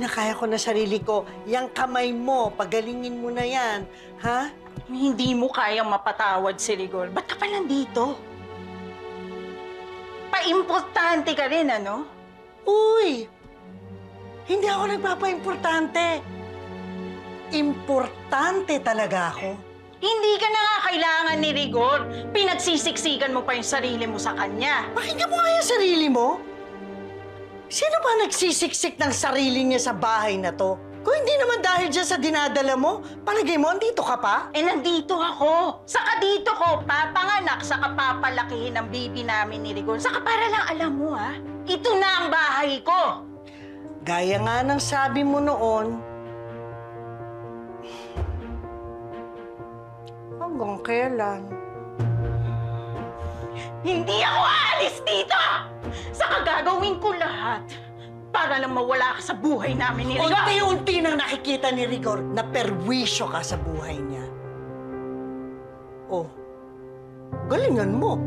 Nakaya ko na sarili ko. Yang kamay mo, pagalingin mo na yan. Ha? Hindi mo kayang mapatawad si Rigor. Ba't ka pa nandito? Paimportante ka rin, ano? Uy! Hindi ako nagpapaimportante. Importante talaga ako. Hindi ka na nga kailangan ni Rigor. Pinagsisiksikan mo pa yung sarili mo sa kanya. Pakinggan mo nga yung sarili mo. Sino ba nagsisiksik ng sarili niya sa bahay na to? Kung hindi naman dahil dyan sa dinadala mo, palagay mo, andito ka pa? Eh, nandito ako. Saka dito ko papanganak, saka papalakihin ang baby namin ni Rigor. Saka para lang alam mo, ha? Ito na ang bahay ko. Gaya nga ng sabi mo noon, hanggang kailan? Hindi ako aalis dito! Saka gagawin ko lahat para lang mawala ka sa buhay namin ni Rigor. Unti-unti nang nakikita ni Rigor na perwisyo ka sa buhay niya. Oh, galingan mo.